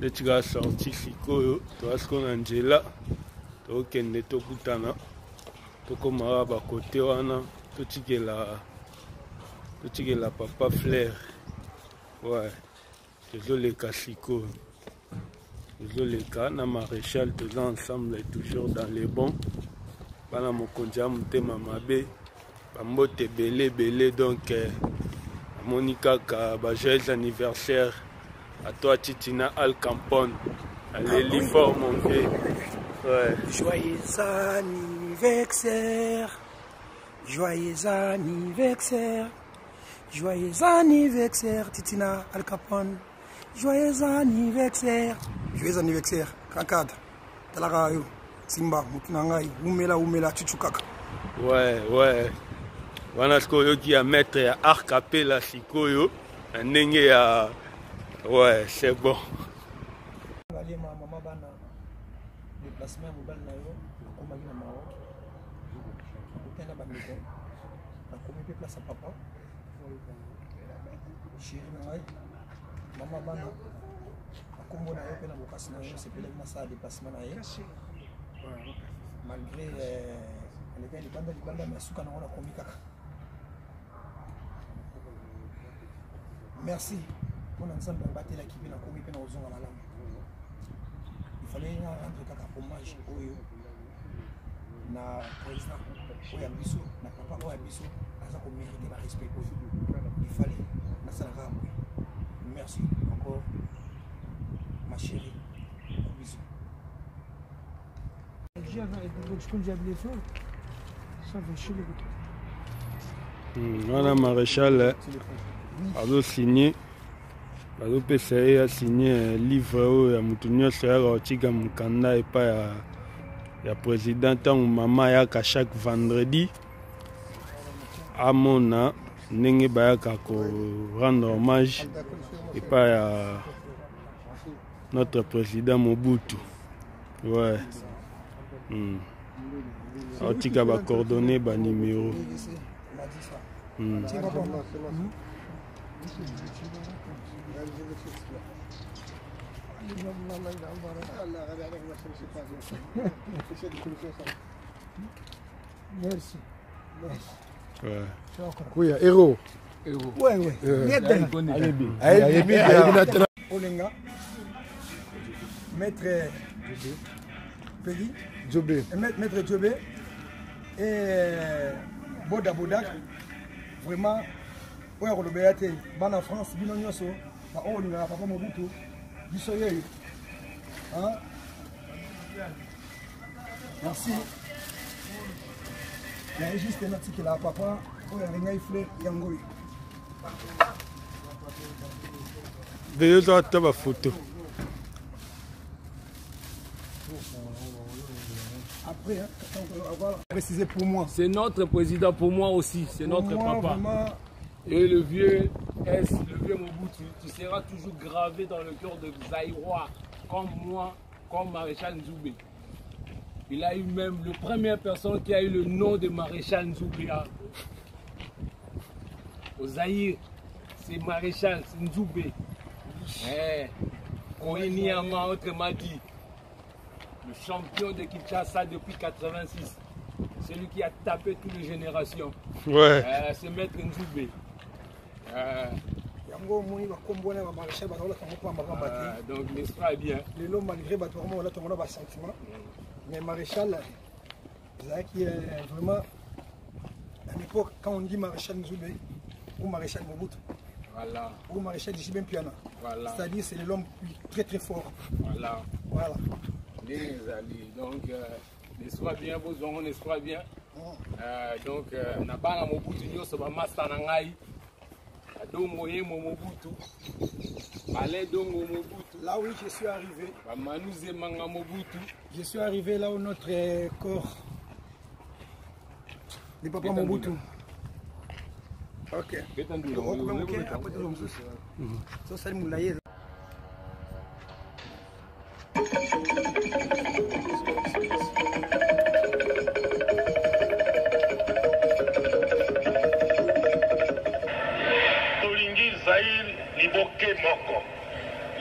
Letika sorti sikoyo toasko na nzela tokende tokutana tokomaka bakote wana totikela papa Flair. Ouais, tozoleka sikoyo tozoleka na maréchal toza ensemble toujours dans les bons bana mokonzi ya motema mabe bambote ebele donc amoni kaka joyeux anniversaire à toi Titina Al Campone. Allez, l'effort mon vieux. Ouais. Joyeux anniversaire. Joyeux anniversaire. Joyeux anniversaire Titina Al Campone. Joyeux anniversaire. Joyeux anniversaire. Kankad. Talarayo. Simba. Mutunangai. Umela chuchukaka. Ouais. Wana skoyo qui a mettre ya arcapella sikoyo. Ndenge ya ouais, c'est bon. Merci. On a ensemble battu la kibi na komi pe na ozonga malamu. Il fallait rendre kaka hommage oyo na président oya biso na papa oya biso aza ko mériter ba respect oyo. Il fallait na sala ramwe. Merci encore ma chérie. Bisous. Voilà maréchal a signé. Il a signé un livre à Moutounio Serra Otiga Mukanda et pas ya président tant maman yaka chaque vendredi à Mona Nenge Bayaka ko rendre hommage et pas à notre président Mobutu. Ouais. Otiga ba coordonner ba numéro. Merci. Ouais. Oui, héros. Ouais. Olenga. Maître Peggy. Djobé. Maître Djobé. Et Boda. Vraiment. Ouais, on le béate. Ban en France, bino nyoso. Ba olinga papa Mobutu. Biso yeyo. Hein? Merci. Il y a juste un article là, papa. Oh, il y a un fleur, Yangoui. Veuillez avoir ma photo. Après, hein, on va préciser pour moi. C'est notre président, pour moi aussi, c'est notre moi, papa. Vraiment... Et le vieux S, le vieux Mobutu, tu seras toujours gravé dans le cœur de Zaïrois, comme moi, comme Maréchal Nzoubé. Il a eu même la première personne qui a eu le nom de Maréchal Nzoubé. Au Zaïre, c'est Maréchal Nzoubé. Koiniama, autrement dit, le champion de Kinshasa depuis 86. Celui qui a tapé toutes les générations. Ouais. C'est Maître Nzoubé. Donc l'esprit est bien. Les lots malgré le sentiment. Mais Maréchal, qui est vraiment à l'époque, quand on dit Maréchal Nzoubé ou Maréchal Mobutu, voilà. Ou Maréchal Jibem Piana, voilà. C'est-à-dire c'est l'homme très fort. Voilà. Donc l'esprit bien, vos on esprit bien. Donc on a pas Mobutu, nous sommes master nangai. Dongo Yemo Mobutu. Allez Dongo Mobutu. Là oui, je suis arrivé. Manouze Manga Mobutu. Je suis arrivé là où notre corps de papa Mobutu. Ok.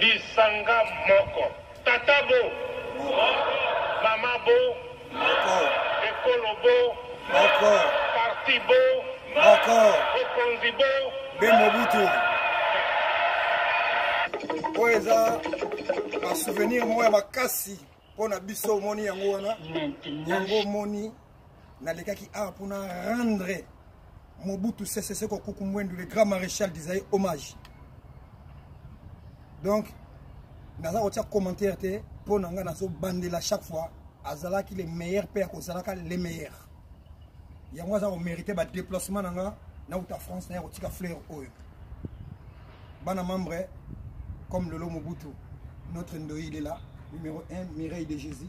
Lisanga moko. Tata bo. Mama bo. Ekolo bo. Parti bo. Okonzi bo. Mobutu. Oeza un souvenir moi makasi pona biso moni yango wana. Yango moni na lekaki a pona rendre Mobutu Sese Seko Kukumwendu, le grand maréchal d'Isaïe, hommage. Donc, nous avons un commentaire pour nous bander chaque fois. Azala qui est le meilleur père, Azala les meilleurs. Il y a moi mérité un déplacement dans la France, dans la fleur. Bana membre comme Lolo Mobutu, notre Ndoï il est là, numéro 1, Mireille de Jésus.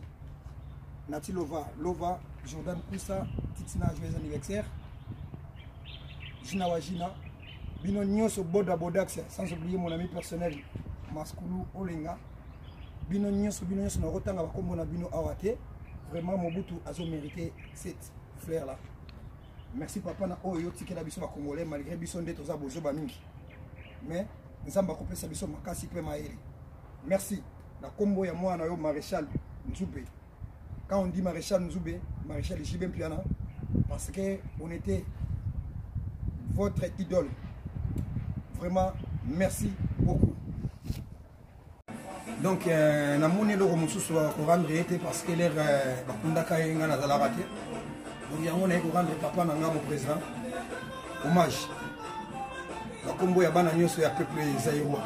Nati Lova, Jordan Koussa, Titina, joyeux anniversaire. Jina Wajina, Bino Nyoso Boda Bodax, sans oublier mon ami personnel, Maskoulou Olenga. Bino Nyoso Norotanga Bakombo na Bino Awate. Vraiment, Mobutu a mérité cette fleur-là. Merci papa na Oyo Tike la Biso Congolais, malgré Bison de Toza Bozo Bamingi. Mais, nous avons coupé sa Biso Makasi Pe Maëri. Merci. La combo ya moi na yo maréchal Nzoubé. Quand on dit maréchal Nzoubé, maréchal Jibem Piana, parce qu'on était votre idole. Vraiment, merci beaucoup. Donc, na moni lo mususu ko rendre été parce que l'air bakunda kayenga na zala raté. Donc yango na ko rendre papa na ngamo président. Hommage. La combo ya bana nyoso ya peuple zaïrois.